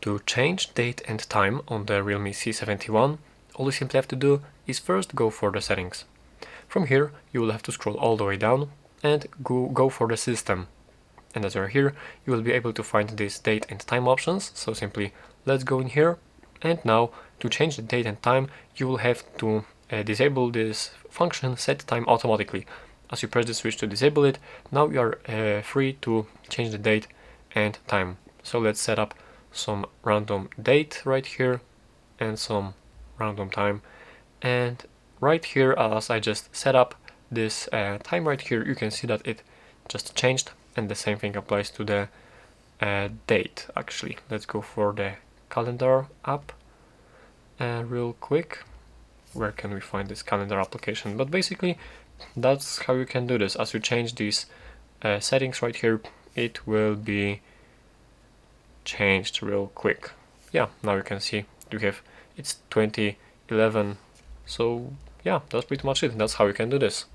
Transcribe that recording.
To change date and time on the Realme C71, all you simply have to do is first go for the settings. From here you will have to scroll all the way down and go for the system. And as you're here, you will be able to find these date and time options, so simply let's go in here. And now to change the date and time you will have to disable this function set time automatically. As you press the switch to disable it, now you are free to change the date and time. So let's set up some random date right here and some random time, and right here, as I just set up this time right here, you can see that it just changed, and the same thing applies to the date. Actually, let's go for the calendar app real quick. Where can we find this calendar application? But basically that's how you can do this. As you change these settings right here, it will be changed real quick. Yeah, now you can see it's 2011. So yeah, that's pretty much it. That's how you can do this.